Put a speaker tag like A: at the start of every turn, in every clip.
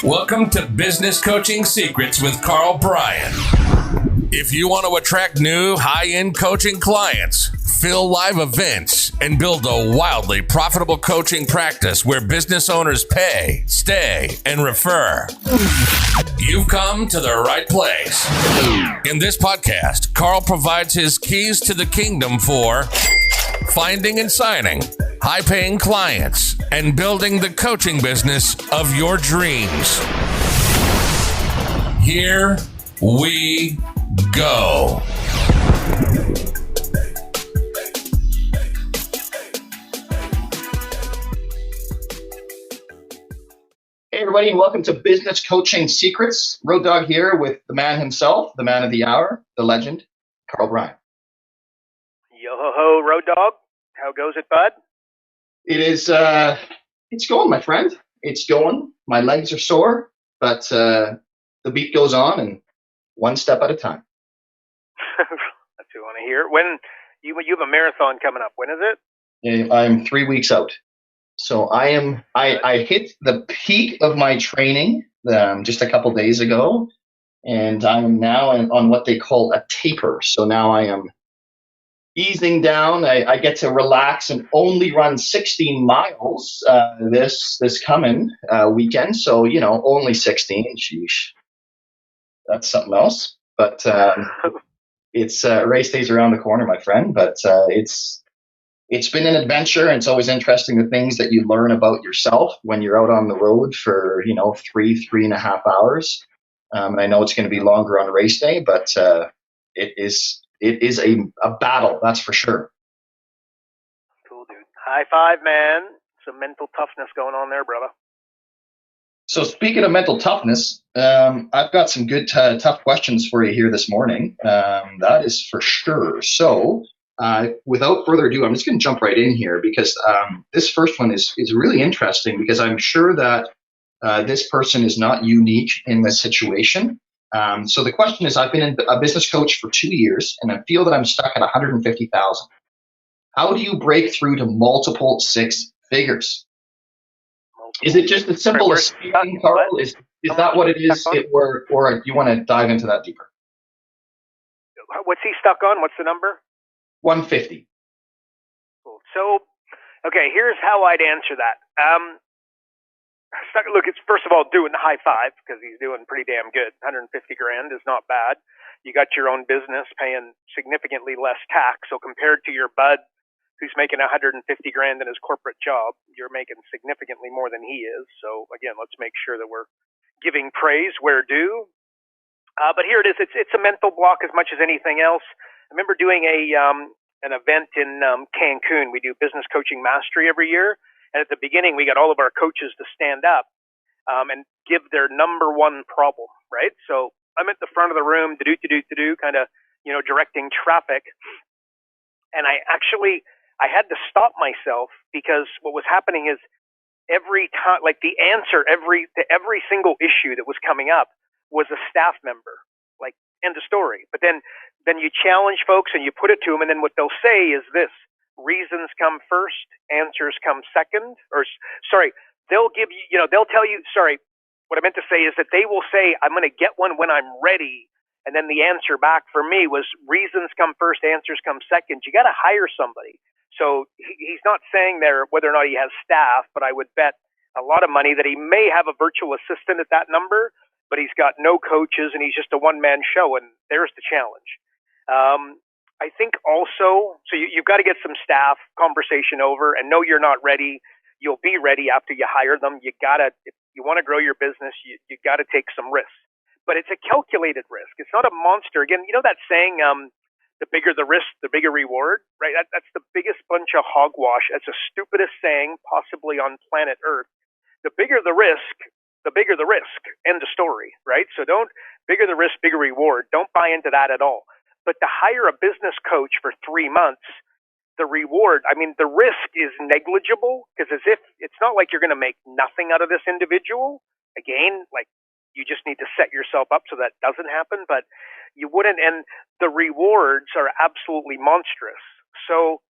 A: Welcome to Business Coaching Secrets with Karl Bryan. If you want to attract new high-end coaching clients, fill live events, and build a wildly profitable coaching practice where business owners pay, stay, and refer, you've come to the right place. In this podcast, Karl provides his keys to the kingdom for finding and signing high-paying clients and building the coaching business of your dreams. Here we go.
B: Hey everybody, and welcome to Business Coaching Secrets. Road Dog here with the man himself, the man of the hour, the legend, Karl Bryan.
C: Yo ho ho, Road Dog. How goes it, bud?
B: It is, it's going, my friend. It's going. My legs are sore, but the beat goes on, and one step at a time.
C: That's what I want to hear. When you have a marathon coming up. When is it?
B: I'm 3 weeks out. So I hit the peak of my training just a couple days ago, and I'm now on what they call a taper. So now I am easing down. I get to relax and only run 16 miles this coming weekend. So, only 16. Sheesh. That's something else. But it's race day's around the corner, my friend. But it's been an adventure, and it's always interesting the things that you learn about yourself when you're out on the road for, 3.5 hours. And I know it's going to be longer on race day, but it is a battle, that's for sure.
C: Cool, dude. High five, man. Some mental toughness going on there, brother.
B: So speaking of mental toughness, I've got some good tough questions for you here this morning. That is for sure. So without further ado, I'm just going to jump right in here because this first one is really interesting because I'm sure that this person is not unique in this situation. So the question is, I've been a business coach for 2 years, and I feel that I'm stuck at 150,000. How do you break through to multiple six figures? Is it just as simple as speaking, Karl? Is that what it is, or do you want to dive into that deeper?
C: What's he stuck on? What's the number?
B: 150.
C: Cool. So, okay, here's how I'd answer that. Look, it's first of all doing the high five because he's doing pretty damn good. 150 grand is not bad. You got your own business paying significantly less tax. So compared to your bud who's making 150 grand in his corporate job, you're making significantly more than he is. So again, let's make sure that we're giving praise where due. But here it is. It's a mental block as much as anything else. I remember doing an event in Cancun. We do business coaching mastery every year. And at the beginning, we got all of our coaches to stand up and give their number one problem, right? So I'm at the front of the room, kind of, directing traffic. And I had to stop myself because what was happening is every time, like the answer to every single issue that was coming up was a staff member, like end of story. But then you challenge folks and you put it to them, and then what they'll say is this: reasons come first, answers come second. They'll give you, they'll tell you, what I meant to say is that they will say, I'm going to get one when I'm ready. And then the answer back for me was reasons come first, answers come second. You got to hire somebody. So he's not saying there whether or not he has staff, but I would bet a lot of money that he may have a virtual assistant at that number, but he's got no coaches and he's just a one-man show. And there's the challenge. I think also, so you've got to get some staff conversation over and know you're not ready. You'll be ready after you hire them. If you want to grow your business, you got to take some risks, but it's a calculated risk. It's not a monster. Again, that saying, the bigger the risk, the bigger reward, right? That's the biggest bunch of hogwash. That's the stupidest saying possibly on planet Earth. The bigger the risk, end of story, right? So bigger the risk, bigger reward. Don't buy into that at all. But to hire a business coach for 3 months, the reward, the risk is negligible because it's not like you're going to make nothing out of this individual. Again, like you just need to set yourself up so that doesn't happen, but you wouldn't. And the rewards are absolutely monstrous. So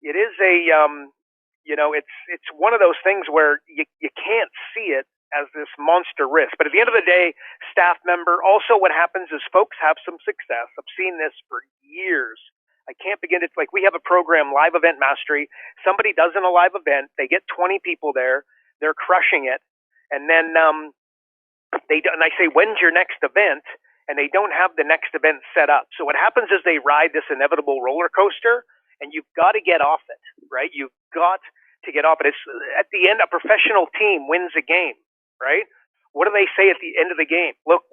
C: it is it's one of those things where you can't see it as this monster risk. But at the end of the day, staff member, also what happens is folks have some success. I've seen this for years. I can't begin to, like, we have a program, Live Event Mastery. Somebody does in a live event, they get 20 people there, they're crushing it, and then and I say, when's your next event? And they don't have the next event set up. So what happens is they ride this inevitable roller coaster, and you've got to get off it, right? You've got to get off it. It's at the end, a professional team wins a game, right? What do they say at the end of the game? Look,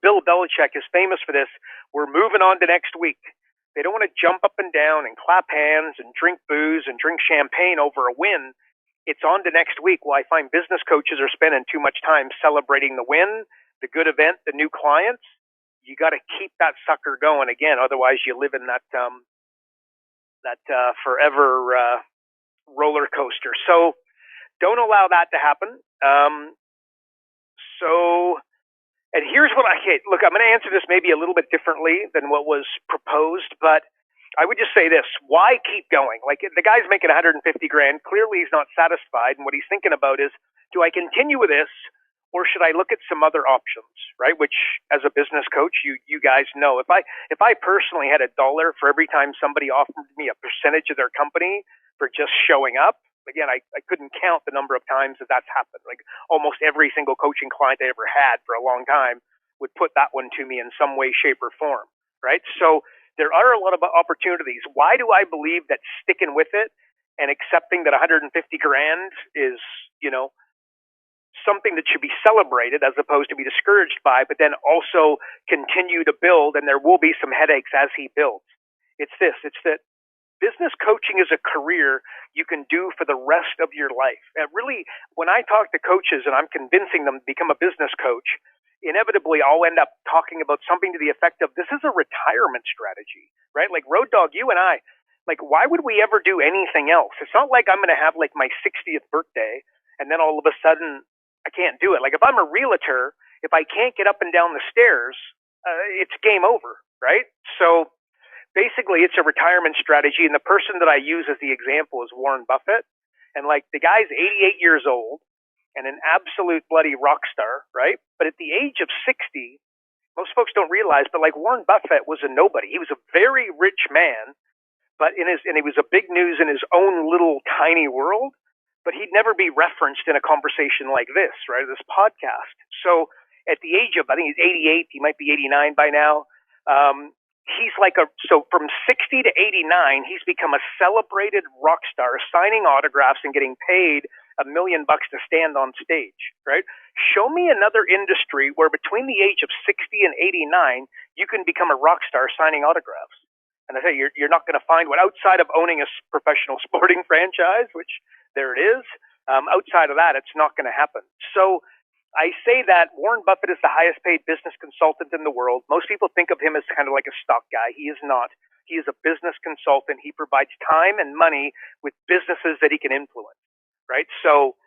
C: Bill Belichick is famous for this. We're moving on to next week. They don't want to jump up and down and clap hands and drink booze and drink champagne over a win. It's on to next week. Well, I find business coaches are spending too much time celebrating the win, the good event, the new clients. You got to keep that sucker going again. Otherwise, you live in that forever roller coaster. So don't allow that to happen. And here's what look, I'm going to answer this maybe a little bit differently than what was proposed, but I would just say this: why keep going? Like, the guy's making 150 grand. Clearly, he's not satisfied, and what he's thinking about is, do I continue with this, or should I look at some other options? Right? Which, as a business coach, you guys know, if I personally had $1 for every time somebody offered me a percentage of their company for just showing up, again, I couldn't count the number of times that's happened. Like, almost every single coaching client I ever had for a long time would put that one to me in some way, shape, or form. Right? So there are a lot of opportunities. Why do I believe that sticking with it and accepting that 150 grand is, something that should be celebrated as opposed to be discouraged by, but then also continue to build, and there will be some headaches as he builds. It's that business coaching is a career you can do for the rest of your life. And really, when I talk to coaches and I'm convincing them to become a business coach, inevitably I'll end up talking about something to the effect of, this is a retirement strategy, right? Like, Road Dog, you and I, like, why would we ever do anything else? It's not like I'm going to have like my 60th birthday and then all of a sudden I can't do it. Like, if I'm a realtor, if I can't get up and down the stairs, it's game over, right? So basically, it's a retirement strategy, and the person that I use as the example is Warren Buffett. And, like, the guy's 88 years old and an absolute bloody rock star, right? But at the age of 60, most folks don't realize, but like, Warren Buffett was a nobody. He was a very rich man, but and he was a big news in his own little tiny world, but he'd never be referenced in a conversation like this, right? This podcast. So at the age of, I think he's 88, he might be 89 by now. He's so from 60 to 89, he's become a celebrated rock star, signing autographs and getting paid $1 million to stand on stage, right? Show me another industry where between the age of 60 and 89, you can become a rock star signing autographs. And I say, you're not going to find one outside of owning a professional sporting franchise, which there it is. Outside of that, it's not going to happen. So I say that Warren Buffett is the highest paid business consultant in the world. Most people think of him as kind of like a stock guy. He is not. He is a business consultant. He provides time and money with businesses that he can influence, right? So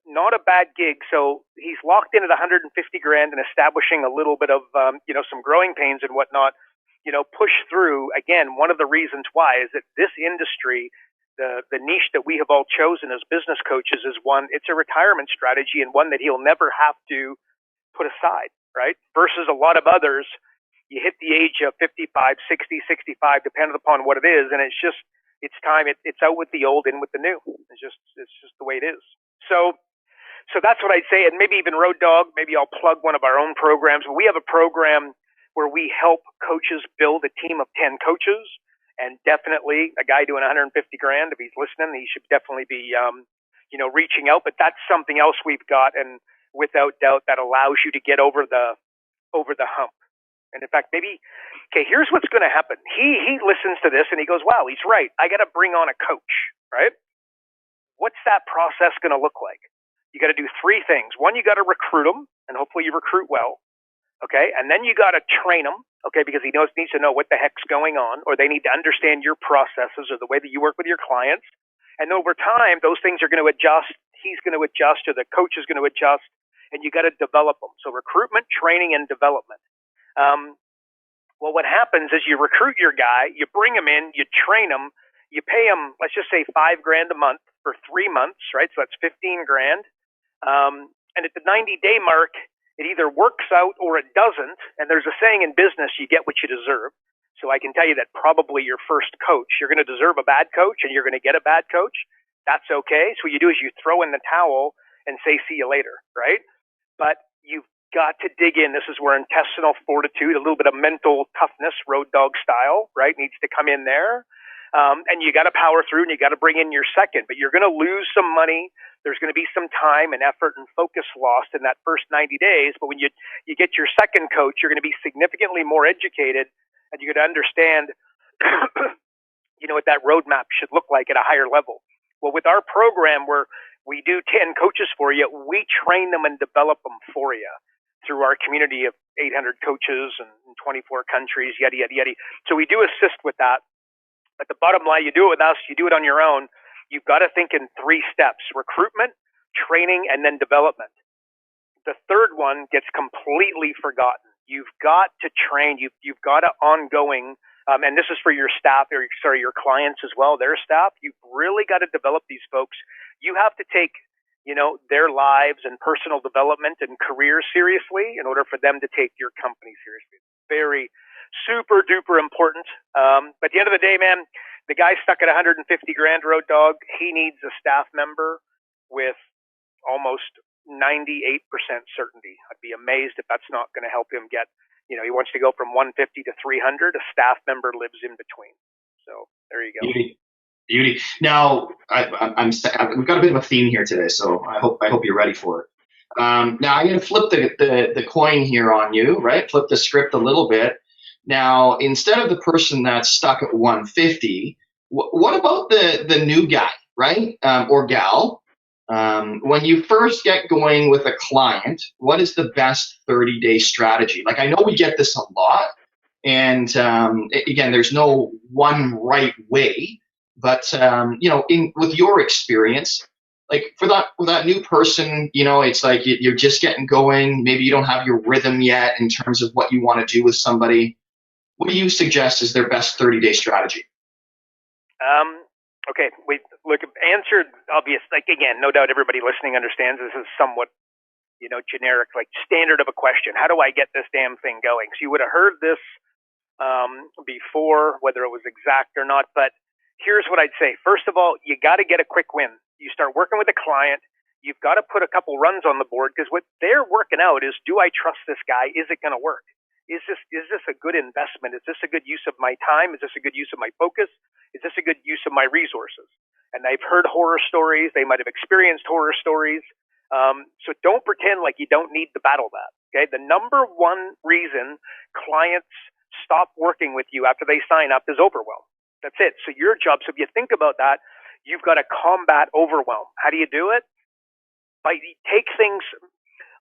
C: not a bad gig. So he's locked in at 150 grand and establishing a little bit of, some growing pains and whatnot, push through. Again, one of the reasons why is that this industry, the niche that we have all chosen as business coaches, is one, it's a retirement strategy and one that he'll never have to put aside, right? Versus a lot of others, you hit the age of 55, 60, 65, depending upon what it is, and it's time. It's out with the old, in with the new. It's just the way it is. So that's what I'd say. And maybe even Road Dog, maybe I'll plug one of our own programs. We have a program where we help coaches build a team of 10 coaches. And definitely a guy doing 150 grand, if he's listening, he should definitely be, reaching out. But that's something else we've got, and without doubt, that allows you to get over the hump. And in fact, here's what's going to happen. He listens to this and he goes, wow, he's right. I got to bring on a coach, right? What's that process going to look like? You got to do 3 things. One, you got to recruit them, and hopefully you recruit well. Okay. And then you got to train them. Okay. Because he needs to know what the heck's going on, or they need to understand your processes or the way that you work with your clients. And over time, those things are going to adjust. He's going to adjust, or the coach is going to adjust, and you got to develop them. So recruitment, training, and development. Well, what happens is you recruit your guy, you bring him in, you train him, you pay him, let's just say $5 grand a month for 3 months, right? So that's 15 grand. And at the 90-day mark, it either works out or it doesn't. And there's a saying in business, you get what you deserve. So I can tell you that probably your first coach, you're going to deserve a bad coach and you're going to get a bad coach. That's okay. So what you do is you throw in the towel and say, see you later, right? But you've got to dig in. This is where intestinal fortitude, a little bit of mental toughness, road dog style, right, needs to come in there. And you got to power through and you got to bring in your second, but you're going to lose some money. There's going to be some time and effort and focus lost in that first 90 days. But when you get your second coach, you're going to be significantly more educated and you're going to understand, what that roadmap should look like at a higher level. Well, with our program where we do 10 coaches for you, we train them and develop them for you through our community of 800 coaches and 24 countries, yada, yada, yada. So we do assist with that. But the bottom line, you do it with us, you do it on your own. You've got to think in 3 steps: recruitment, training, and then development. The third one gets completely forgotten. You've got to train. You've got to ongoing, and this is for your staff, or your clients as well, their staff. You've really got to develop these folks. You have to take, their lives and personal development and careers seriously in order for them to take your company seriously. Very super duper important. But at the end of the day, man, the guy stuck at 150 grand road dog. He needs a staff member with almost 98% certainty. I'd be amazed if that's not going to help him get, he wants to go from 150 to 300. A staff member lives in between. So there you go.
B: Beauty. Now, we've got a bit of a theme here today, so I hope you're ready for it. Now, I'm going to flip the coin here on you, right? Flip the script a little bit. Now, instead of the person that's stuck at 150, what about the new guy, right? Or gal? When you first get going with a client, what is the best 30-day strategy? Like, I know we get this a lot, and again, there's no one right way, but with your experience, like for that new person, it's like you're just getting going. Maybe you don't have your rhythm yet in terms of what you want to do with somebody. What do you suggest is their best 30-day strategy?
C: Okay, answered obvious. Like, again, no doubt everybody listening understands this is somewhat, generic, like standard of a question. How do I get this damn thing going? So you would have heard this before, whether it was exact or not. But here's what I'd say. First of all, you got to get a quick win. You start working with a client. You've got to put a couple runs on the board because what they're working out is, do I trust this guy? Is it going to work? Is this a good investment? Is this a good use of my time? Is this a good use of my focus? Is this a good use of my resources? And they've heard horror stories. They might have experienced horror stories. So don't pretend like you don't need to battle that. Okay. The number one reason clients stop working with you after they sign up is overwhelm. That's it. So your job. So if you think about that, you've got to combat overwhelm. How do you do it? By take things.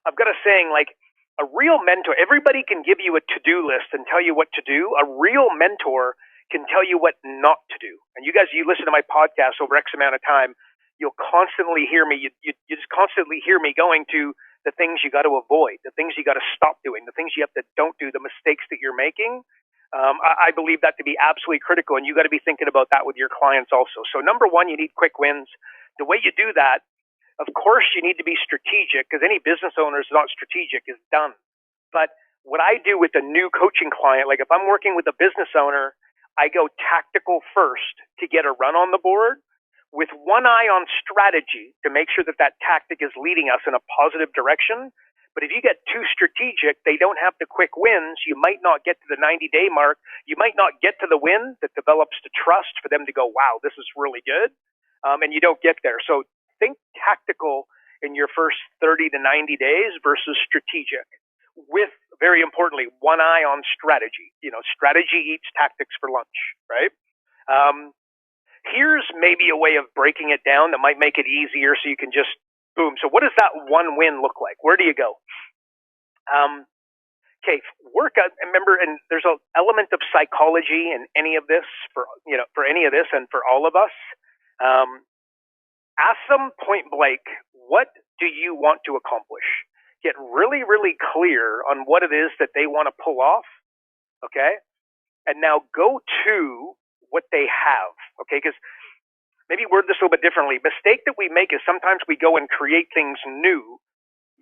C: I've got a saying like, a real mentor, everybody can give you a to-do list and tell you what to do. A real mentor can tell you what not to do. And you guys, you listen to my podcast over X amount of time, you'll constantly hear me. You just constantly hear me going to the things you got to avoid, the things you got to stop doing, the things you have to don't do, the mistakes that you're making. I believe that to be absolutely critical, and you got to be thinking about that with your clients also. So number one, you need quick wins. The way you do that, of course, you need to be strategic because any business owner is not strategic is done. But what I do with a new coaching client, like if I'm working with a business owner, I go tactical first to get a run on the board with one eye on strategy to make sure that that tactic is leading us in a positive direction. But if you get too strategic, they don't have the quick wins. You might not get to the 90-day mark. You might not get to the win that develops the trust for them to go, wow, this is really good. And you don't get there. So think tactical in your first 30 to 90 days versus strategic with, very importantly, one eye on strategy. Strategy eats tactics for lunch, right? Here's maybe a way of breaking it down that might make it easier so you can just boom. So what does that one win look like? Where do you go? Okay, work out. Remember, and there's an element of psychology in any of this for any of this and for all of us. Ask them point blank, what do you want to accomplish? Get really, really clear on what it is that they want to pull off, okay? And now go to what they have, okay? Because maybe word this a little bit differently. Mistake that we make is sometimes we go and create things new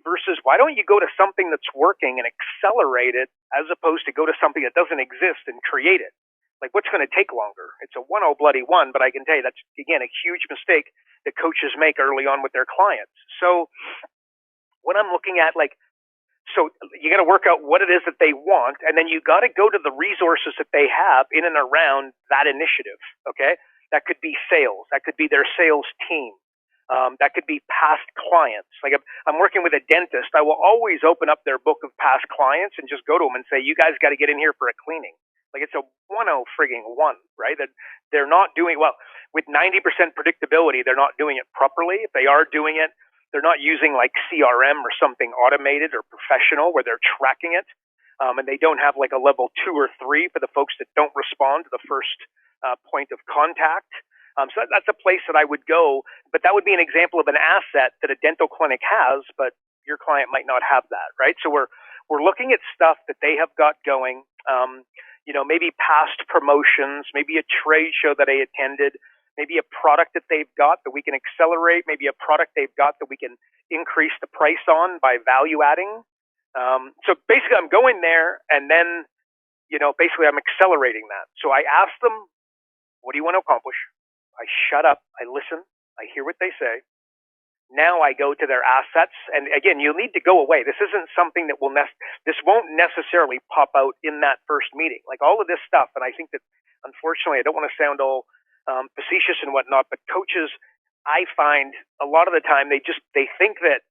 C: versus why don't you go to something that's working and accelerate it as opposed to go to something that doesn't exist and create it? Like, what's going to take longer? It's a 1-0 bloody one, but I can tell you that's, again, a huge mistake that coaches make early on with their clients. So when I'm looking at, like, so you got to work out what it is that they want, and then you got to go to the resources that they have in and around that initiative, okay? That could be sales. That could be their sales team. That could be past clients. Like, if I'm working with a dentist, I will always open up their book of past clients and just go to them and say, you guys got to get in here for a cleaning. Like, it's a 1-0 frigging 1, right? That they're not doing, well, with 90% predictability, they're not doing it properly. If they are doing it, they're not using like CRM or something automated or professional where they're tracking it. And they don't have like a level 2 or 3 for the folks that don't respond to the first point of contact. So that's a place that I would go, but that would be an example of an asset that a dental clinic has, but your client might not have that, right? So we're looking at stuff that they have got going, maybe past promotions, maybe a trade show that they attended, maybe a product that they've got that we can accelerate, maybe a product they've got that we can increase the price on by value adding. So basically I'm going there and then, basically I'm accelerating that. So I ask them, what do you want to accomplish? I shut up, I listen, I hear what they say. Now I go to their assets, and again, you'll need to go away. This isn't something that this won't necessarily pop out in that first meeting. Like all of this stuff, and I think that, unfortunately, I don't want to sound all facetious and whatnot, but coaches, I find a lot of the time they think that,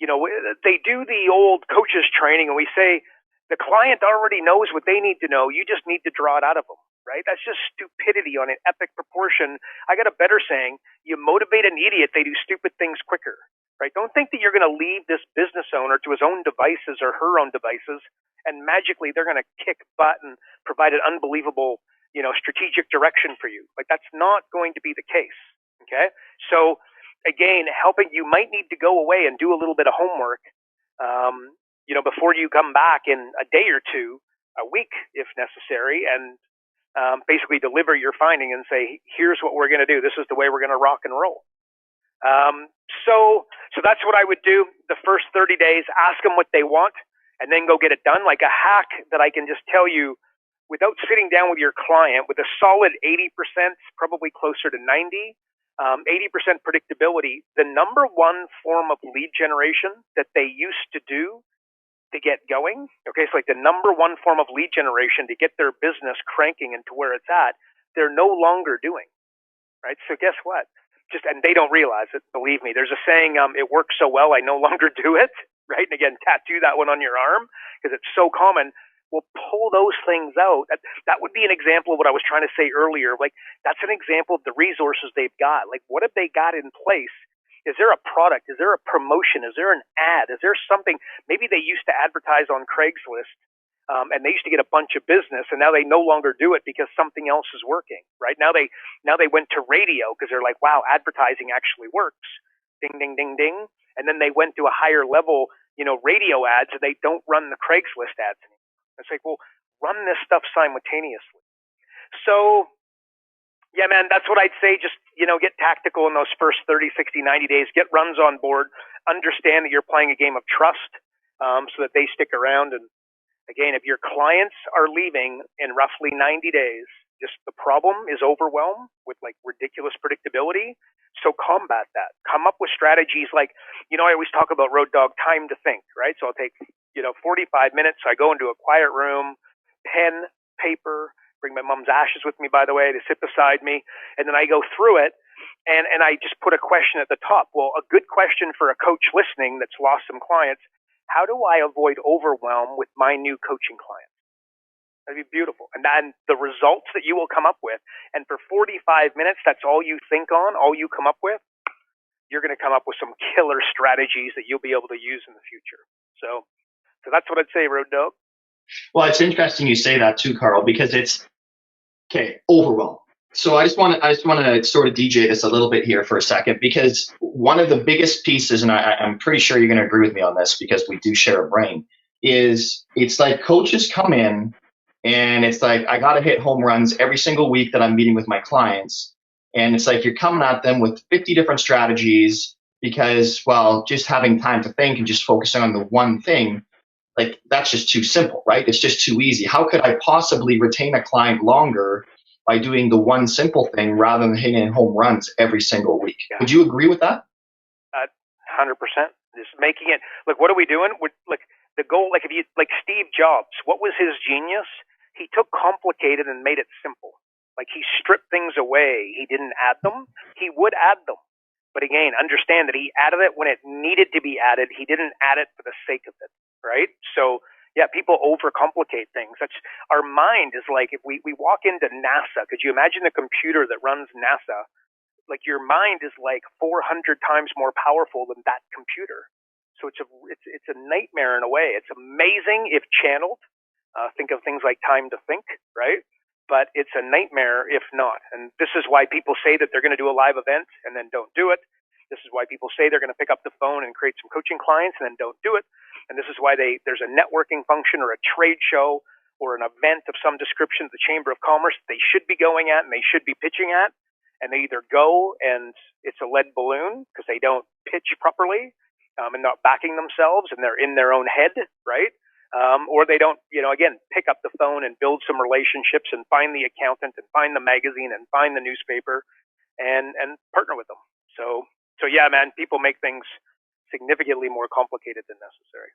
C: they do the old coaches training, and we say the client already knows what they need to know. You just need to draw it out of them. Right? That's just stupidity on an epic proportion. I got a better saying, you motivate an idiot, they do stupid things quicker, right? Don't think that you're going to leave this business owner to his own devices or her own devices and magically they're going to kick butt and provide an unbelievable, strategic direction for you. Like that's not going to be the case, okay? So again, you might need to go away and do a little bit of homework, before you come back in a day or two, a week if necessary, and basically deliver your finding and say, here's what we're going to do. This is the way we're going to rock and roll. So that's what I would do the first 30 days, ask them what they want and then go get it done. Like a hack that I can just tell you without sitting down with your client with a solid 80%, probably closer to 90, 80% predictability. The number one form of lead generation that they used to do to get going. Okay, so like the number one form of lead generation to get their business cranking into where it's at, they're no longer doing, right? So guess what? And they don't realize it, believe me. There's a saying, it works so well, I no longer do it, right? And again, tattoo that one on your arm because it's so common. We'll pull those things out. That would be an example of what I was trying to say earlier. Like that's an example of the resources they've got. Like what have they got in place? Is there a product? Is there a promotion? Is there an ad? Is there something? Maybe they used to advertise on Craigslist and they used to get a bunch of business and now they no longer do it because something else is working, right? Now they went to radio because they're like, wow, advertising actually works. Ding, ding, ding, ding. And then they went to a higher level, radio ads and they don't run the Craigslist ads anymore. It's like, well, run this stuff simultaneously. So yeah, man, that's what I'd say. Just, get tactical in those first 30, 60, 90 days. Get runs on board. Understand that you're playing a game of trust so that they stick around. And again, if your clients are leaving in roughly 90 days, just the problem is overwhelmed with like ridiculous predictability. So combat that. Come up with strategies like, I always talk about road dog time to think, right? So I'll take, 45 minutes. I go into a quiet room, pen, paper, bring my mom's ashes with me, by the way, they sit beside me. And then I go through it and I just put a question at the top. Well, a good question for a coach listening that's lost some clients. How do I avoid overwhelm with my new coaching clients? That'd be beautiful. And then the results that you will come up with. And for 45 minutes, that's all you think on, all you come up with. You're going to come up with some killer strategies that you'll be able to use in the future. So that's what I'd say, Road Dog.
B: Well, it's interesting you say that too, Karl, because it's overwhelm. So I just want to sort of DJ this a little bit here for a second, because one of the biggest pieces, and I'm pretty sure you're going to agree with me on this because we do share a brain, is it's like coaches come in and it's like I got to hit home runs every single week that I'm meeting with my clients. And it's like you're coming at them with 50 different strategies because, well, just having time to think and just focusing on the one thing, like that's just too simple, right? It's just too easy. How could I possibly retain a client longer by doing the one simple thing rather than hitting home runs every single week?
C: Yeah.
B: Would you agree with that?
C: 100%. Just making it, like, what are we doing? Like, the goal, like, if you, like Steve Jobs, what was his genius? He took complicated and made it simple. Like, he stripped things away. He didn't add them. He would add them. But again, understand that he added it when it needed to be added. He didn't add it for the sake of it, right? So, yeah, people overcomplicate things. That's, our mind is like, if we walk into NASA, could you imagine the computer that runs NASA? Like, your mind is like 400 times more powerful than that computer. So it's a nightmare in a way. It's amazing if channeled. Think of things like time to think, right? But it's a nightmare if not. And this is why people say that they're going to do a live event and then don't do it. This is why people say they're going to pick up the phone and create some coaching clients and then don't do it. And this is why there's a networking function or a trade show or an event of some description at the Chamber of Commerce they should be going at and they should be pitching at. And they either go and it's a lead balloon because they don't pitch properly and not backing themselves and they're in their own head, right? Or they don't, again, pick up the phone and build some relationships and find the accountant and find the magazine and find the newspaper and partner with them. So yeah, man, people make things significantly more complicated than necessary.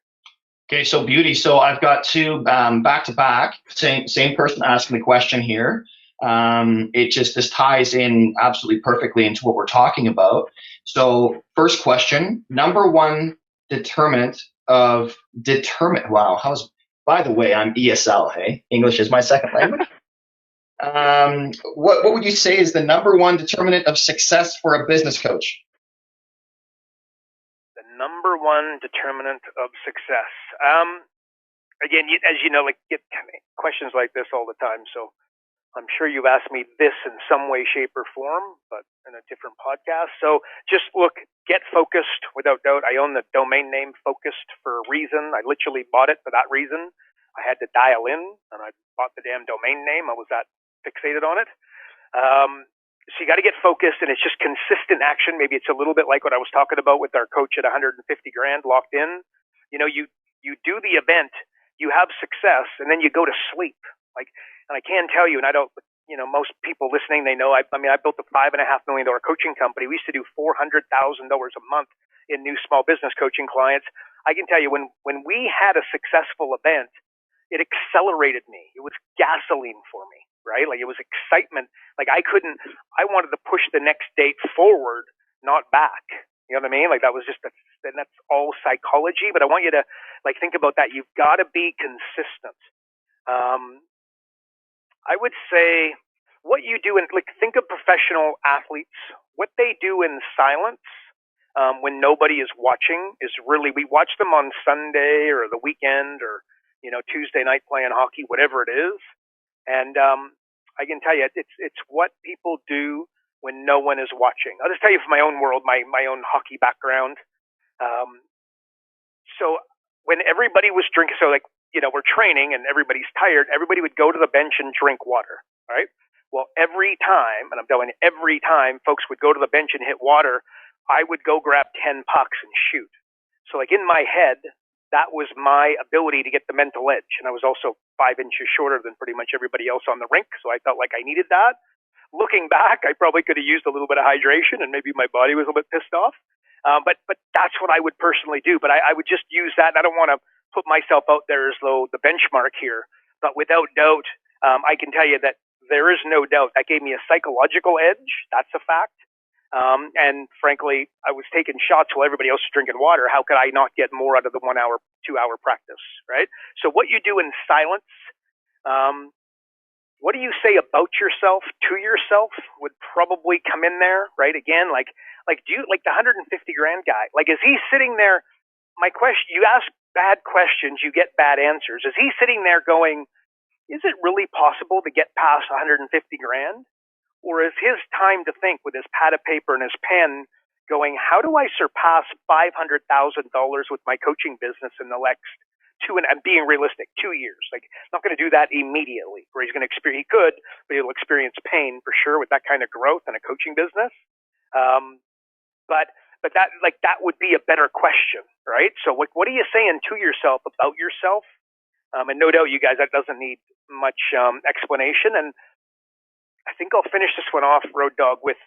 B: Okay, so beauty. So I've got two back to back, same person asking the question here. This ties in absolutely perfectly into what we're talking about. So first question, number one determinant. Wow, by the way, I'm ESL, hey? English is my second language. What would you say is the number one determinant of success for a business coach?
C: The number one determinant of success. Again, as you know, like, get questions like this all the time. So I'm sure you've asked me this in some way, shape, or form, but in a different podcast. So just look, get focused without doubt. I own the domain name Focused for a reason. I literally bought it for that reason. I had to dial in, and I bought the damn domain name. I was that fixated on it. So you got to get focused, and it's just consistent action. Maybe it's a little bit like what I was talking about with our coach at 150 grand locked in. You do the event, you have success, and then you go to sleep. And I can tell you, and I don't, most people listening, they know, I built a $5.5 million coaching company. We used to do $400,000 a month in new small business coaching clients. I can tell you, when we had a successful event, it accelerated me. It was gasoline for me, right? Like, it was excitement. Like, I wanted to push the next date forward, not back. You know what I mean? Like, that was and that's all psychology, but I want you to, like, think about that. You've got to be consistent. I would say what you do think of professional athletes. What they do in silence when nobody is watching is really, we watch them on Sunday or the weekend or, Tuesday night playing hockey, whatever it is. And I can tell you, it's what people do when no one is watching. I'll just tell you from my own world, my own hockey background. So when everybody was drinking, we're training and everybody's tired, everybody would go to the bench and drink water, right? Well, every time, and I'm telling you, every time folks would go to the bench and hit water, I would go grab 10 pucks and shoot. So, like, in my head, that was my ability to get the mental edge. And I was also 5 inches shorter than pretty much everybody else on the rink, so I felt like I needed that. Looking back, I probably could have used a little bit of hydration and maybe my body was a little bit pissed off. But that's what I would personally do. But I would just use that. And I don't want to put myself out there as though the benchmark here. But without doubt, I can tell you that there is no doubt that gave me a psychological edge. That's a fact. And frankly, I was taking shots while everybody else was drinking water. How could I not get more out of the 1 hour, 2 hour practice, right? So what you do in silence, what do you say about yourself to yourself would probably come in there, right? Again, like do you, like the 150 grand guy, like, is he sitting there? My question, you ask bad questions, you get bad answers. Is he sitting there going, is it really possible to get past 150 grand? Or is his time to think with his pad of paper and his pen going, how do I surpass $500,000 with my coaching business in the next I'm being realistic, 2 years. Like, not going to do that immediately, where he's going to experience, he could, but he'll experience pain for sure with that kind of growth in a coaching business. But But that would be a better question, right? So what are you saying to yourself about yourself? And no doubt, you guys, that doesn't need much explanation. And I think I'll finish this one off, Road Dog, with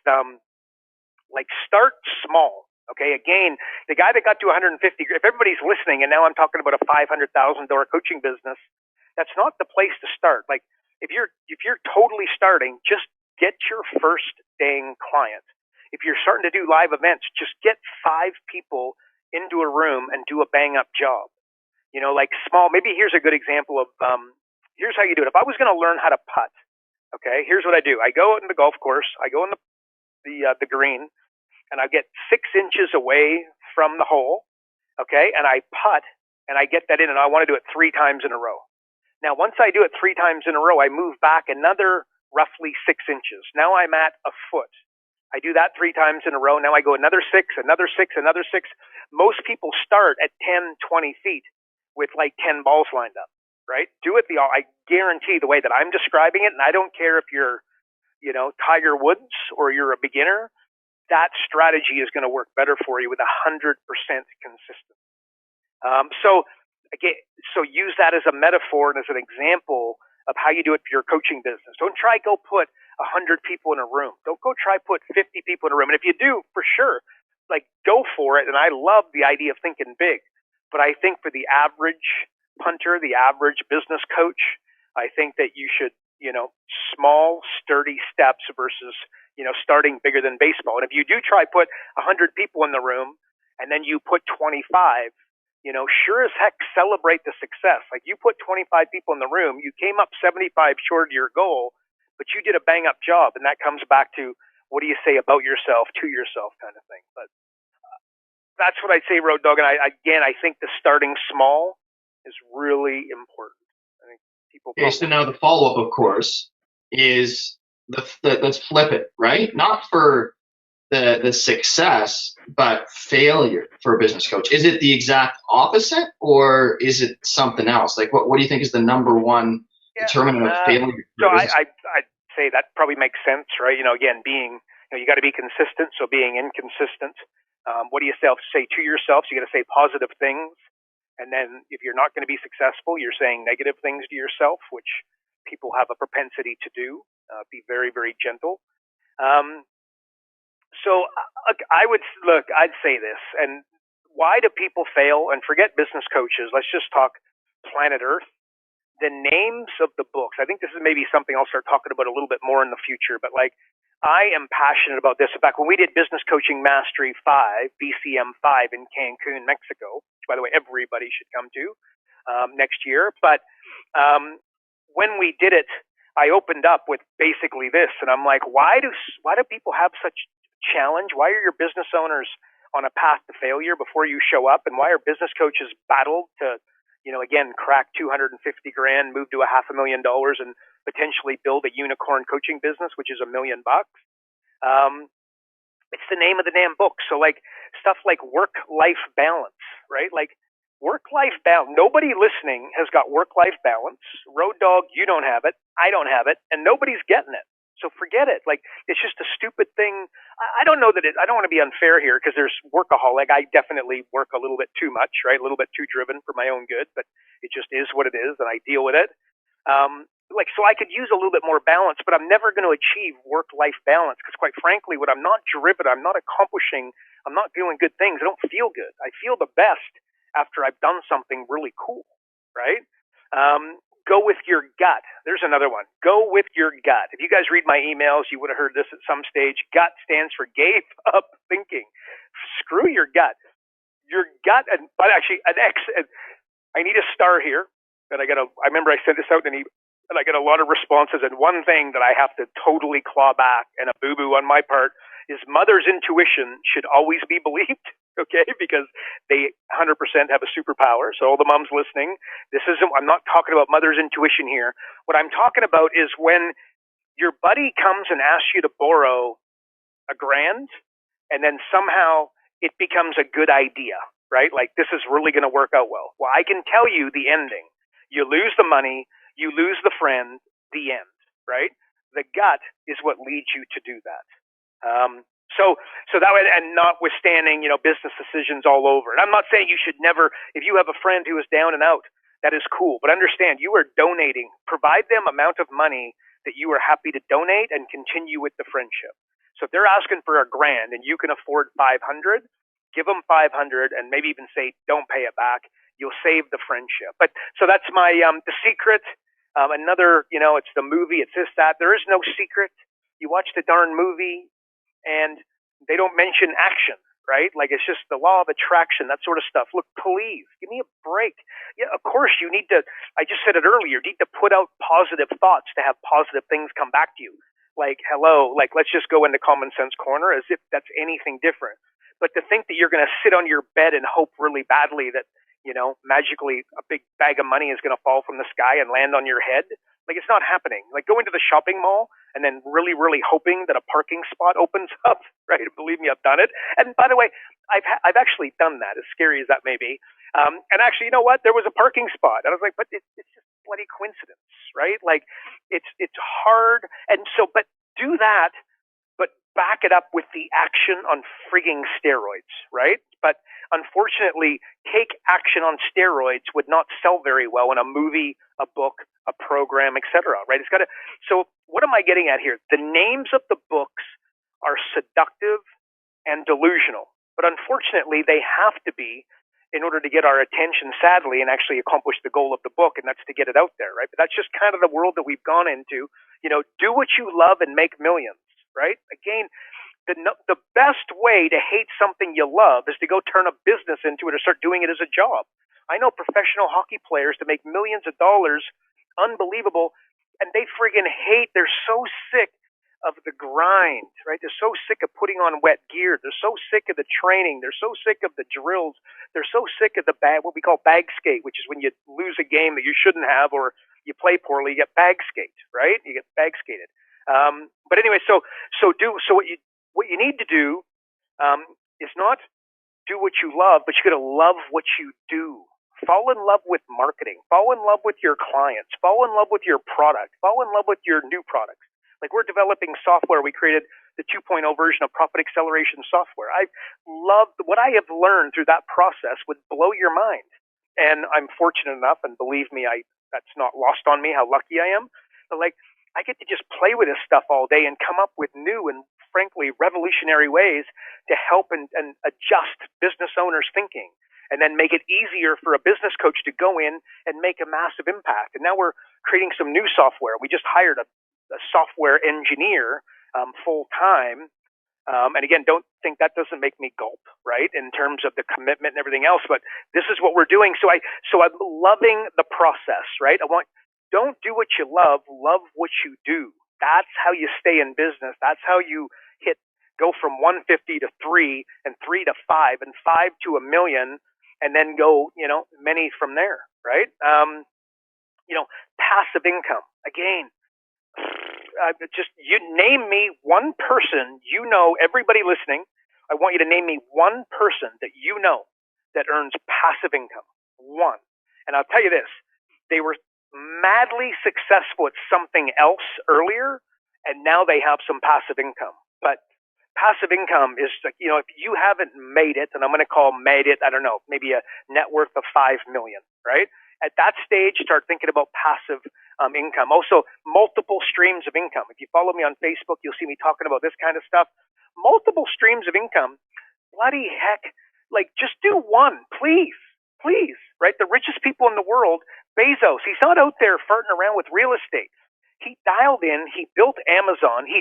C: start small. Okay, again, the guy that got to 150, if everybody's listening, and now I'm talking about a $500,000 coaching business, that's not the place to start. Like, if you're totally starting, just get your first dang client. If you're starting to do live events, just get 5 people into a room and do a bang up job. You know, like small. Maybe here's a good example of here's how you do it. If I was going to learn how to putt, okay, here's what I do. I go in the golf course. I go in the green, and I get 6 inches away from the hole, okay, and I putt, and I get that in, and I want to do it 3 times in a row. Now, once I do it 3 times in a row, I move back another roughly 6 inches. Now I'm at a foot. I do that 3 times in a row. Now I go another 6, another 6, another 6. Most people start at 10, 20 feet with like 10 balls lined up, right? Do it I guarantee the way that I'm describing it, and I don't care if you're, Tiger Woods or you're a beginner, that strategy is going to work better for you with 100% consistent. So use that as a metaphor and as an example of how you do it for your coaching business. Don't try go put 100 people in a room. Don't go try put 50 people in a room. And if you do, for sure, go for it. And I love the idea of thinking big. But I think for the average punter, the average business coach, I think that you should, small, sturdy steps versus, starting bigger than baseball. And if you do try put 100 people in the room and then you put 25, sure as heck celebrate the success. Like, you put 25 people in the room, you came up 75 short of your goal, but you did a bang up job. And that comes back to, what do you say about yourself to yourself kind of thing. But that's what I'd say, Road Dog. And I think the starting small is really important. I think people.
B: Okay, so now the follow-up, of course, is let's flip it, right? Not for the success, but failure for a business coach. Is it the exact opposite, or is it something else? Like, what do you think is the number one determinant of failure?
C: So I'd say that probably makes sense, right? Again, being, you got to be consistent. So being inconsistent. What do you say to yourself? So you got to say positive things. And then if you're not going to be successful, you're saying negative things to yourself, which people have a propensity to do. Be very, very gentle. So I'd say this. And why do people fail? And forget business coaches. Let's just talk planet Earth. The names of the books. I think this is maybe something I'll start talking about a little bit more in the future. But I am passionate about this. In fact, when we did Business Coaching Mastery 5, BCM 5 in Cancun, Mexico, which, by the way, everybody should come to next year. But when we did it, I opened up with basically this. And I'm like, why do people have such challenge? Why are your business owners on a path to failure before you show up? And why are business coaches battled to, again, crack 250 grand, move to $500,000 and potentially build a unicorn coaching business, which is $1 million? It's the name of the damn book. So stuff like work-life balance, right? Work-life balance. Nobody listening has got work-life balance. Road Dog, you don't have it. I don't have it. And nobody's getting it. So forget it. It's just a stupid thing. I don't know that I don't want to be unfair here, because there's workaholic. I definitely work a little bit too much, right? A little bit too driven for my own good, but it just is what it is, and I deal with it. So I could use a little bit more balance, but I'm never going to achieve work-life balance, because quite frankly, when I'm not driven, I'm not accomplishing, I'm not doing good things, I don't feel good. I feel the best after I've done something really cool, right? Go with your gut. There's another one. Go with your gut. If you guys read my emails, you would have heard this at some stage. GUT stands for gave up thinking. Screw your gut. Your gut, but actually I need a star here. And I remember I sent this out and I get a lot of responses. And one thing that I have to totally claw back, and a boo-boo on my part, is mother's intuition should always be believed, okay? Because they 100% have a superpower. So all the moms listening, I'm not talking about mother's intuition here. What I'm talking about is when your buddy comes and asks you to borrow $1,000, and then somehow it becomes a good idea, right? This is really going to work out well. Well, I can tell you the ending. You lose the money, you lose the friend, the end, right? The gut is what leads you to do that. So that way, and notwithstanding, business decisions all over. And I'm not saying you should never, if you have a friend who is down and out, that is cool. But understand, you are donating. Provide them amount of money that you are happy to donate and continue with the friendship. So if they're asking for $1,000 and you can afford 500, give them 500 and maybe even say, don't pay it back. You'll save the friendship. But so that's my, the secret. Another, it's the movie, it's this, that. There is no secret. You watch the darn movie and they don't mention action, right? Like it's just the law of attraction, that sort of stuff. Look, please give me a break. Yeah, of course you need to, I just said it earlier, you need to put out positive thoughts to have positive things come back to you. Like, hello, like let's just go into common sense corner as if that's anything different. But to think that you're going to sit on your bed and hope really badly that, magically a big bag of money is going to fall from the sky and land on your head, like it's not happening. Like going to the shopping mall and then really, really hoping that a parking spot opens up, right? Believe me, I've done it. And by the way, I've actually done that, as scary as that may be. And actually, you know what? There was a parking spot. And I was like, but it's just bloody coincidence, right? Like it's hard. And so, but do that, but back it up with the action on frigging steroids, right? But unfortunately, take action on steroids would not sell very well in a movie, a book, a program, etc. Right? It's got to. So, what am I getting at here? The names of the books are seductive and delusional, but unfortunately, they have to be in order to get our attention, sadly, and actually accomplish the goal of the book, and that's to get it out there, right? But that's just kind of the world that we've gone into. Do what you love and make millions, right? Again, the best way to hate something you love is to go turn a business into it or start doing it as a job. I know professional hockey players that make millions of dollars, unbelievable, and they friggin' hate. They're so sick of the grind, right? They're so sick of putting on wet gear. They're so sick of the training. They're so sick of the drills. They're so sick of the what we call bag skate, which is when you lose a game that you shouldn't have or you play poorly, you get bag skate, right? You get bag skated. But anyway, so what you need to do is not do what you love, but you got to love what you do. Fall in love with marketing. Fall in love with your clients. Fall in love with your product. Fall in love with your new products. Like we're developing software. We created the 2.0 version of profit acceleration software. I love what I have learned through that process would blow your mind. And I'm fortunate enough, and believe me, that's not lost on me how lucky I am. But like I get to just play with this stuff all day and come up with new and frankly revolutionary ways to help and adjust business owners' thinking, and then make it easier for a business coach to go in and make a massive impact. And now we're creating some new software. We just hired a software engineer full time. And again, don't think that doesn't make me gulp, right? In terms of the commitment and everything else, but this is what we're doing. So I'm loving the process, right? Don't do what you love what you do. That's how you stay in business. That's how you go from 150 to 3 and 3 to 5 and 5 to 1 million and then go, many from there, right? Passive income. Again, just you name me one person, everybody listening, I want you to name me one person that that earns passive income. One. And I'll tell you this, they were madly successful at something else earlier, and now they have some passive income. But passive income is, if you haven't made it, and I'm going to call made it, I don't know, maybe a net worth of 5 million, right? At that stage, start thinking about passive income. Also, multiple streams of income. If you follow me on Facebook, you'll see me talking about this kind of stuff. Multiple streams of income. Bloody heck. Like, just do one, please, right? The richest people in the world, Bezos, he's not out there farting around with real estate. He dialed in, he built Amazon, he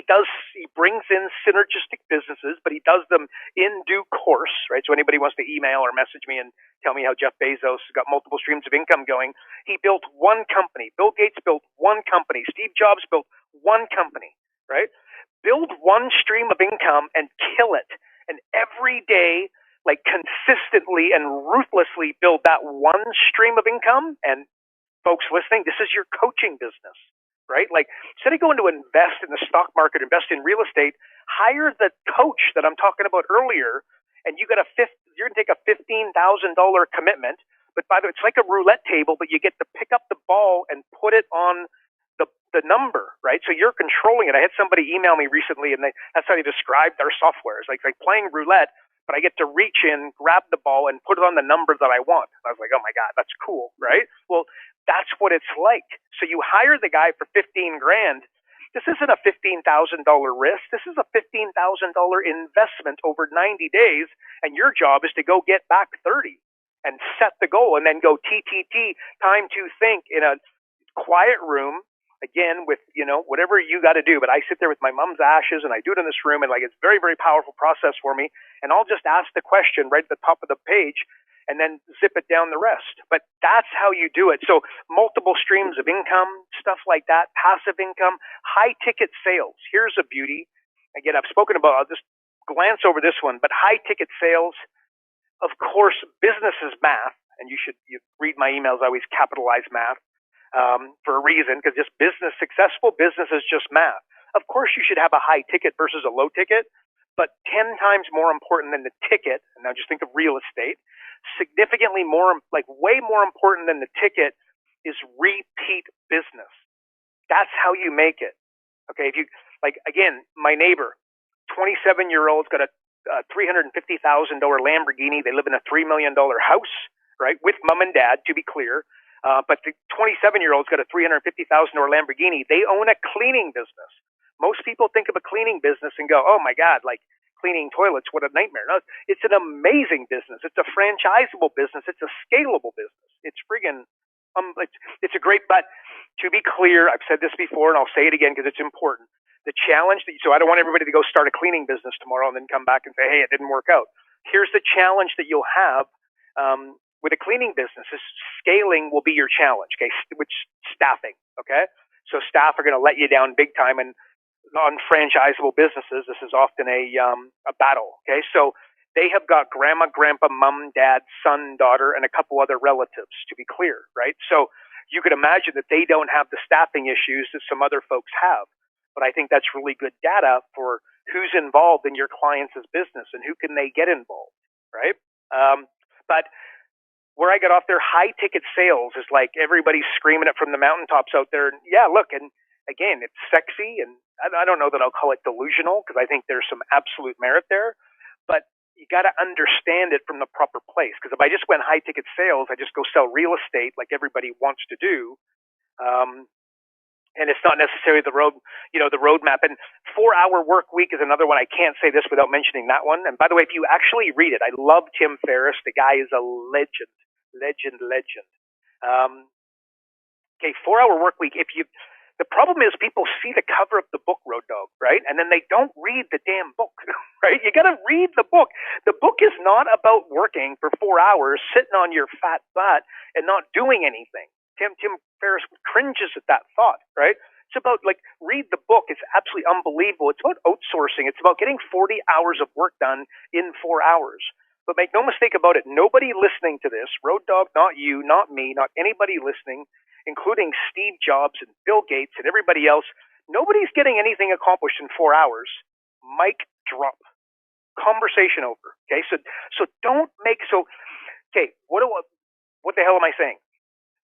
C: brings in synergistic businesses, but he does them in due course, right? So anybody wants to email or message me and tell me how Jeff Bezos got multiple streams of income going. He built one company. Bill Gates built one company. Steve Jobs built one company, right? Build one stream of income and kill it. And every day, like consistently and ruthlessly build that one stream of income. And folks listening, this is your coaching business. Right? Like instead of going to invest in the stock market, invest in real estate, hire the coach that I'm talking about earlier, and you're going to take a $15,000 commitment. But by the way, it's like a roulette table, but you get to pick up the ball and put it on the the number, right? So you're controlling it. I had somebody email me recently, and that's how they described our software. It's like playing roulette, but I get to reach in, grab the ball, and put it on the number that I want. I was like, oh my God, that's cool, right? Well, that's what it's like. So you hire the guy for 15 grand. This isn't a $15,000 risk. This is a $15,000 investment over 90 days, and your job is to go get back 30 and set the goal, and then go TTT, time to think, in a quiet room, again, with, whatever you got to do. But I sit there with my mom's ashes, and I do it in this room, and like, it's very, very powerful process for me. And I'll just ask the question right at the top of the page, and then zip it down the rest. But that's how you do it. So multiple streams of income, stuff like that, passive income, high ticket sales. Here's a beauty. Again, I've spoken about, I'll just glance over this one, but high ticket sales, of course, business is math, and you read my emails. I always capitalize math for a reason, because just successful business is just math. Of course, you should have a high ticket versus a low ticket, but 10 times more important than the ticket, and now just think of real estate, significantly more, like way more important than the ticket, is repeat business. That's how you make it. Okay, if you, like, again, my neighbor, 27-year-old's got a $350,000 Lamborghini. They live in a $3 million house, right, with mom and dad, to be clear. But the 27-year-old's got a $350,000 Lamborghini. They own a cleaning business. Most people think of a cleaning business and go, oh my God, like cleaning toilets, what a nightmare. No, it's an amazing business. It's a franchisable business. It's a scalable business. It's friggin', it's a great, but to be clear, I've said this before and I'll say it again because it's important. The challenge so I don't want everybody to go start a cleaning business tomorrow and then come back and say, hey, it didn't work out. Here's the challenge that you'll have with a cleaning business is scaling will be your challenge, okay, which staffing, okay? So staff are going to let you down big time, and on franchisable businesses, this is often a battle, okay? So they have got grandma, grandpa, mom, dad, son, daughter, and a couple other relatives, to be clear, right? So you could imagine that they don't have the staffing issues that some other folks have. But I think that's really good data for who's involved in your clients' business and who can they get involved, right? But where I got off there, high ticket sales is like everybody's screaming it from the mountaintops out there. And yeah, look, and again, it's sexy, and I don't know that I'll call it delusional because I think there's some absolute merit there, but you got to understand it from the proper place. Because if I just went high ticket sales, I just go sell real estate like everybody wants to do. And it's not necessarily the roadmap. And 4-hour work week is another one. I can't say this without mentioning that one. And by the way, if you actually read it, I love Tim Ferriss. The guy is a legend. Okay, 4-hour work week. The problem is people see the cover of the book, Road Dog, right? And then they don't read the damn book, right? You got to read the book. The book is not about working for 4 hours, sitting on your fat butt and not doing anything. Tim Ferriss cringes at that thought, right? It's about, like, read the book. It's absolutely unbelievable. It's about outsourcing. It's about getting 40 hours of work done in 4 hours. But make no mistake about it, nobody listening to this, Road Dog, not you, not me, not anybody listening, including Steve Jobs and Bill Gates and everybody else, nobody's getting anything accomplished in 4 hours. Mic drop. Conversation over. Okay, so don't make okay, what the hell am I saying?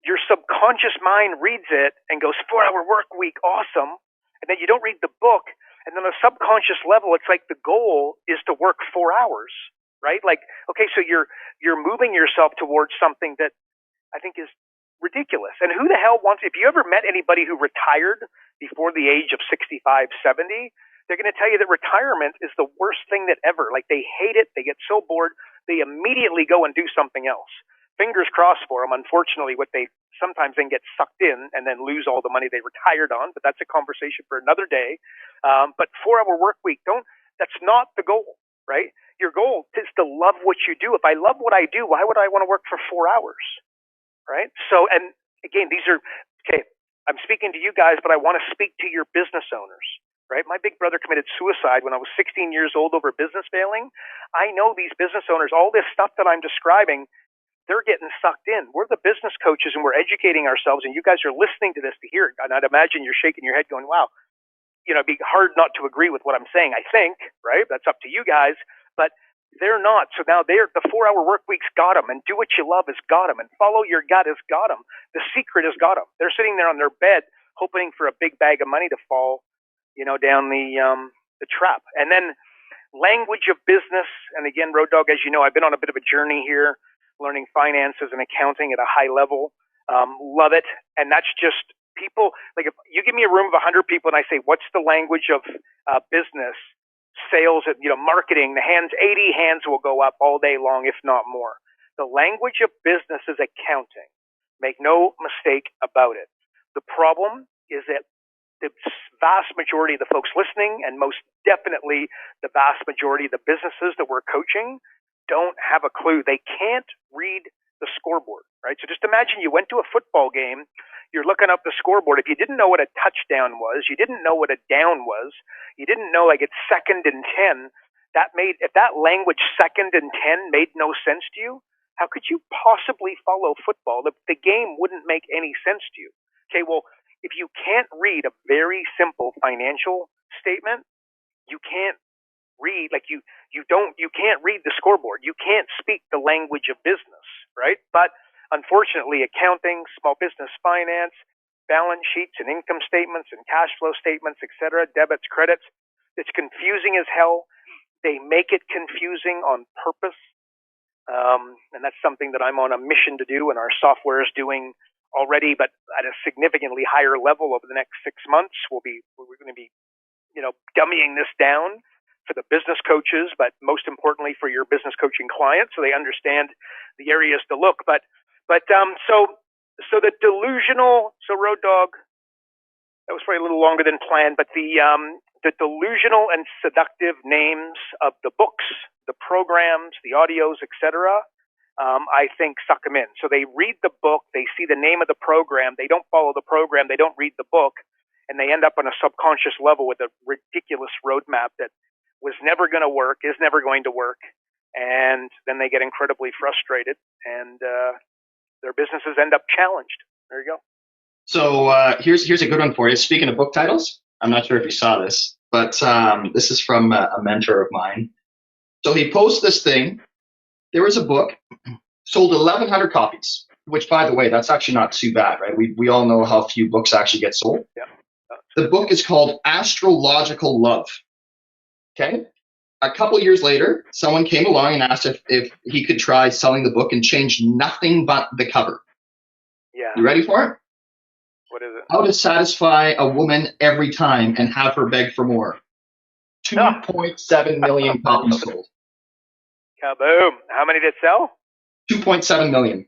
C: Your subconscious mind reads it and goes, 4-hour work week, awesome. And then you don't read the book. And then on a subconscious level, it's like the goal is to work 4 hours, right? Like, okay, so you're moving yourself towards something that I think is ridiculous. And who the hell wants, if you ever met anybody who retired before the age of 65, 70, they're going to tell you that retirement is the worst thing that ever. Like, they hate it. They get so bored. They immediately go and do something else. Fingers crossed for them. Unfortunately, what they sometimes then get sucked in and then lose all the money they retired on. But that's a conversation for another day. But 4-hour work week, that's not the goal, right? Your goal is to love what you do. If I love what I do, why would I want to work for 4 hours, right? So, and again, okay, I'm speaking to you guys, but I want to speak to your business owners, right? My big brother committed suicide when I was 16 years old over business failing. I know these business owners, all this stuff that I'm describing, they're getting sucked in. We're the business coaches and we're educating ourselves, and you guys are listening to this to hear it. And I'd imagine you're shaking your head going, wow, it'd be hard not to agree with what I'm saying, I think, right? That's up to you guys, but they're not. So now the 4-hour work week's got them, and do what you love has got them, and follow your gut has got them. The secret has got them. They're sitting there on their bed hoping for a big bag of money to fall, down the trap. And then language of business. And again, Road Dog, as you know, I've been on a bit of a journey here, learning finances and accounting at a high level. Love it. And that's just people, like if you give me a room of 100 people and I say, what's the language of business, sales, marketing, 80 hands will go up all day long, if not more. The language of business is accounting. Make no mistake about it. The problem is that the vast majority of the folks listening, and most definitely the vast majority of the businesses that we're coaching, don't have a clue. They can't read the scoreboard, right? So just imagine you went to a football game, you're looking up the scoreboard. If you didn't know what a touchdown was, you didn't know what a down was, you didn't know like it's 2nd and 10, if that language 2nd and 10 made no sense to you, how could you possibly follow football? The game wouldn't make any sense to you. Okay, well, if you can't read a very simple financial statement, you can't read, you can't read the scoreboard. You can't speak the language of business, right? But unfortunately, accounting, small business finance, balance sheets and income statements and cash flow statements, etc., debits, credits, it's confusing as hell. They make it confusing on purpose. And that's something that I'm on a mission to do, and our software is doing already, but at a significantly higher level over the next 6 months. We're going to be, dummying this down for the business coaches, but most importantly for your business coaching clients, so they understand the areas to look. So the delusional, Road Dog, that was probably a little longer than planned, but the delusional and seductive names of the books, the programs, the audios, etc., I think suck them in. So they read the book, they see the name of the program, they don't follow the program, they don't read the book, and they end up on a subconscious level with a ridiculous roadmap that was never going to work, is never going to work, and then they get incredibly frustrated, and their businesses end up challenged. There you go.
B: So here's a good one for you. Speaking of book titles, I'm not sure if you saw this, but this is from a mentor of mine. So he posts this thing. There was a book, sold 1,100 copies, which, by the way, that's actually not too bad, right? We all know how few books actually get sold.
C: Yeah.
B: The book is called Astrological Love. Okay? A couple years later, someone came along and asked if he could try selling the book and change nothing but the cover.
C: Yeah.
B: You ready for it?
C: What is it?
B: How to satisfy a woman every time and have her beg for more. 2.7 million copies sold.
C: Kaboom. How many did it sell?
B: 2.7 million.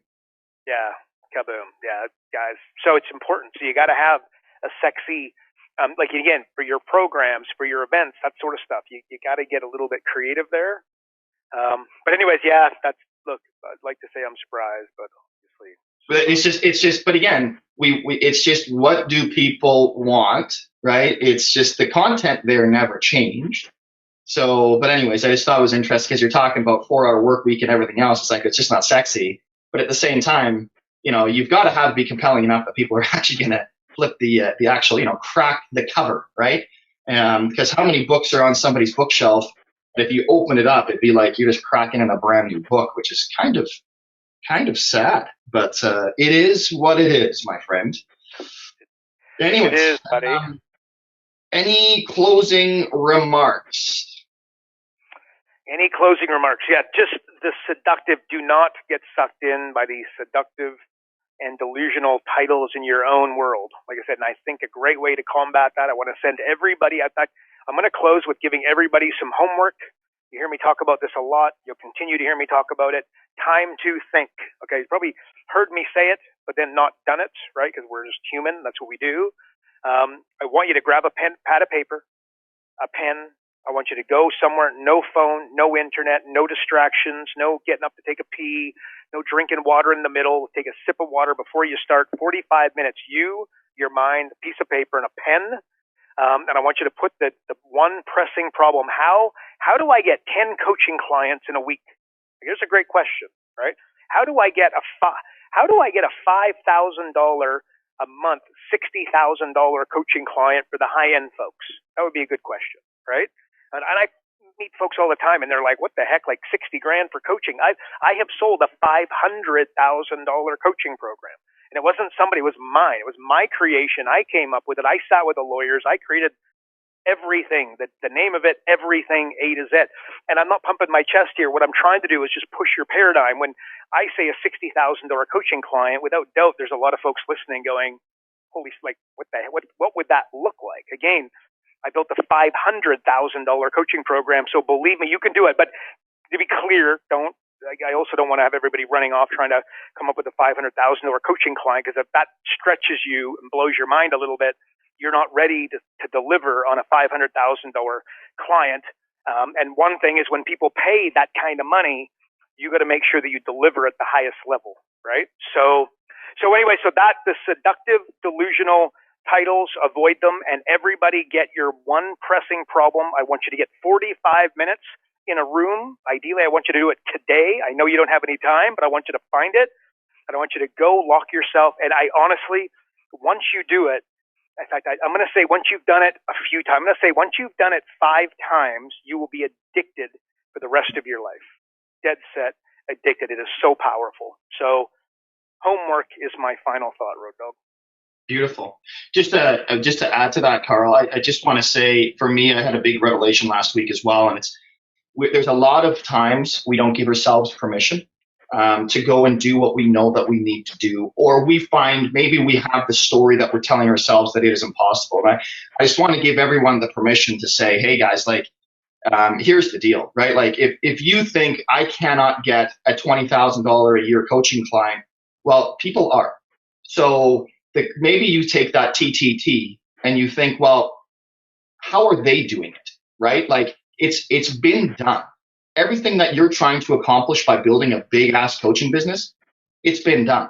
C: Yeah. Kaboom. Yeah, guys. So it's important. So you got to have a sexy, again, for your programs, for your events, that sort of stuff. You got to get a little bit creative there. But anyways, yeah, look, I'd like to say I'm surprised, but obviously.
B: But it's just, but again, it's just, what do people want, right? It's just the content there never changed. So, but anyways, I just thought it was interesting because you're talking about 4-hour work week and everything else. It's like, it's just not sexy. But at the same time, you've got to be compelling enough that people are actually going to flip the actual, crack the cover, right? Because how many books are on somebody's bookshelf? If you open it up, it'd be like you're just cracking in a brand new book, which is kind of sad. But it is what it is, my friend. Anyways,
C: it is, buddy.
B: Any closing remarks?
C: Any closing remarks? Yeah, just the seductive. Do not get sucked in by the seductive and delusional titles in your own world. Like I said, and I think a great way to combat that, I want to send everybody, I'm going to close with giving everybody some homework. You hear me talk about this a lot. You'll continue to hear me talk about it. Time to think. Okay, you probably heard me say it, but then not done it, right? Because we're just human. That's what we do. I want you to grab a pad of paper, a pen. I want you to go somewhere, no phone, no internet, no distractions, no getting up to take a pee, no drinking water in the middle. Take a sip of water before you start. 45 minutes. You, your mind, a piece of paper, and a pen. And I want you to put the one pressing problem. How do I get 10 coaching clients in a week? Here's a great question, right? How do I get a $5,000 a month, $60,000 coaching client for the high end folks? That would be a good question, right? And I meet folks all the time, and they're like, "What the heck? Like $60,000 for coaching?" I have sold a $500,000 coaching program, and And it wasn't somebody, it was mine. It was my creation. I came up with it. I sat with the lawyers. I created everything, the name of it, everything, A to Z. And I'm not pumping my chest here. What I'm trying to do is just push your paradigm. When I say a $60,000 coaching client, without doubt, there's a lot of folks listening going, holy, like, what would that look like? Again, I built a $500,000 coaching program. So believe me, you can do it. But to be clear, I also don't want to have everybody running off trying to come up with a $500,000 coaching client, because if that stretches you and blows your mind a little bit, you're not ready to deliver on a $500,000 client. And one thing is, when people pay that kind of money, you got to make sure that you deliver at the highest level, right? So anyway, that the seductive, delusional titles, avoid them, and everybody get your one pressing problem. I want you to get 45 minutes in a room. Ideally, I want you to do it today. I know you don't have any time, but I want you to find it. And I want you to go lock yourself. And I honestly, once you do it, in fact, I'm going to say once you've done it a few times, I'm going to say once you've done it 5 times, you will be addicted for the rest of your life. Dead set addicted. It is so powerful. So homework is my final thought, Road Dog.
B: Beautiful. Just to add to that, Karl, I just want to say, for me, I had a big revelation last week as well. And there's a lot of times we don't give ourselves permission to go and do what we know that we need to do, or we find maybe we have the story that we're telling ourselves that it is impossible. Right? I just want to give everyone the permission to say, hey guys, like, here's the deal, right? Like, if you think I cannot get a $20,000 a year coaching client, well, people are. So maybe you take that TTT and you think, well, how are they doing it, right? Like, it's been done. Everything that you're trying to accomplish by building a big ass coaching business, it's been done.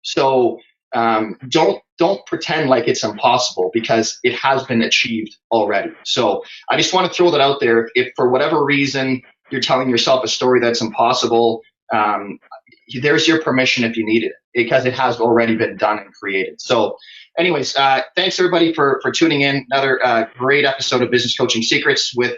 B: So don't pretend like it's impossible, because it has been achieved already. So I just want to throw that out there. If for whatever reason you're telling yourself a story that's impossible, there's your permission if you need it, because it has already been done and created. So anyways, thanks everybody for tuning in. Another great episode of Business Coaching Secrets with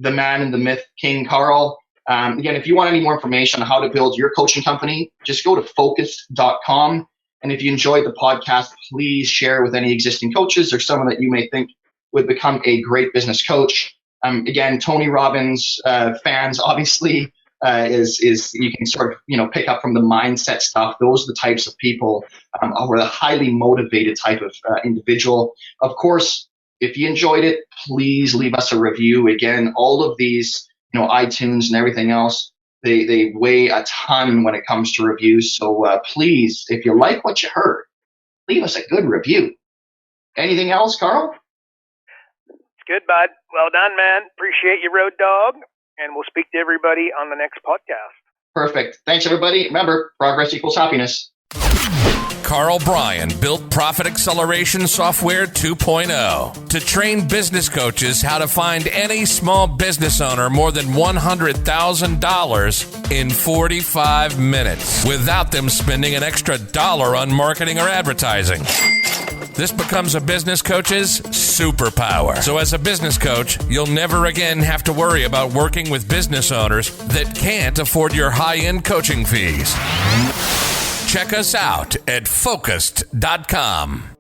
B: the man and the myth, King Karl. Again, if you want any more information on how to build your coaching company, just go to focused.com. And if you enjoyed the podcast, please share with any existing coaches or someone that you may think would become a great business coach. Again, Tony Robbins fans, obviously, is you can sort of pick up from the mindset stuff. Those are the types of people who are the highly motivated type of individual. Of course, if you enjoyed it, please leave us a review. Again, all of these, iTunes and everything else, they weigh a ton when it comes to reviews. So please, if you like what you heard, leave us a good review. Anything else, Karl?
C: It's good, bud. Well done, man. Appreciate you, Road Dog. And we'll speak to everybody on the next podcast.
B: Perfect. Thanks, everybody. Remember, progress equals happiness.
A: Karl Bryan built Profit Acceleration Software 2.0 to train business coaches how to find any small business owner more than $100,000 in 45 minutes without them spending an extra dollar on marketing or advertising. This becomes a business coach's superpower. So as a business coach, you'll never again have to worry about working with business owners that can't afford your high-end coaching fees. Check us out at focused.com.